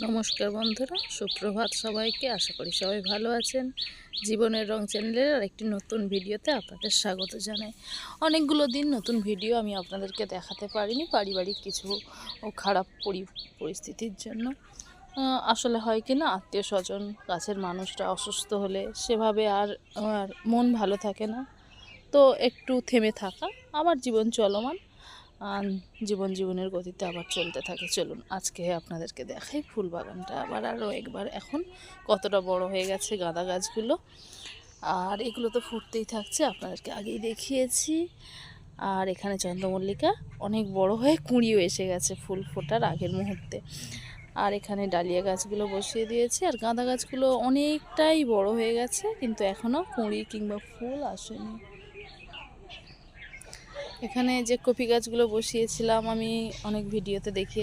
নমস্কার বন্ধুরা, সুপ্রভাত সবাইকে। আশা করি সবাই ভালো আছেন। জীবনের রং চ্যানেলের আরেকটি নতুন ভিডিওতে আপনাদের স্বাগত জানাই। অনেকগুলো দিন নতুন ভিডিও আমি আপনাদেরকে দেখাতে পারিনি, পারিবারিক কিছু খারাপ পরিস্থিতির জন্য। আসলে হয় কি না, আত্মীয় স্বজন কাছের মানুষরা অসুস্থ হলে সেভাবে আর মন ভালো থাকে না, তো একটু থেমে থাকা। আবার জীবন চলমান, জীবনের গতিতে আবার চলতে থাকে। চলুন আজকে আপনাদেরকে দেখাই ফুল বাগানটা আরও একবার এখন কতটা বড় হয়ে গেছে গাঁদা গাছগুলো। আর এগুলো তো ফুটতেই থাকছে, আপনাদেরকে আগেই দেখিয়েছি। আর এখানে চন্দ্রমল্লিকা অনেক বড় হয়ে কুঁড়িও এসে গেছে ফুল ফোটার আগের মুহূর্তে। আর এখানে ডালিয়া গাছগুলো বসিয়ে দিয়েছি, আর গাঁদা গাছগুলো অনেকটাই বড় হয়ে গেছে, কিন্তু এখনও কুঁড়ি কিংবা ফুল আসেনি। এখানে যে কপি গাছগুলো বসিয়েছিলাম আমি অনেক ভিডিওতে দেখিয়েছি,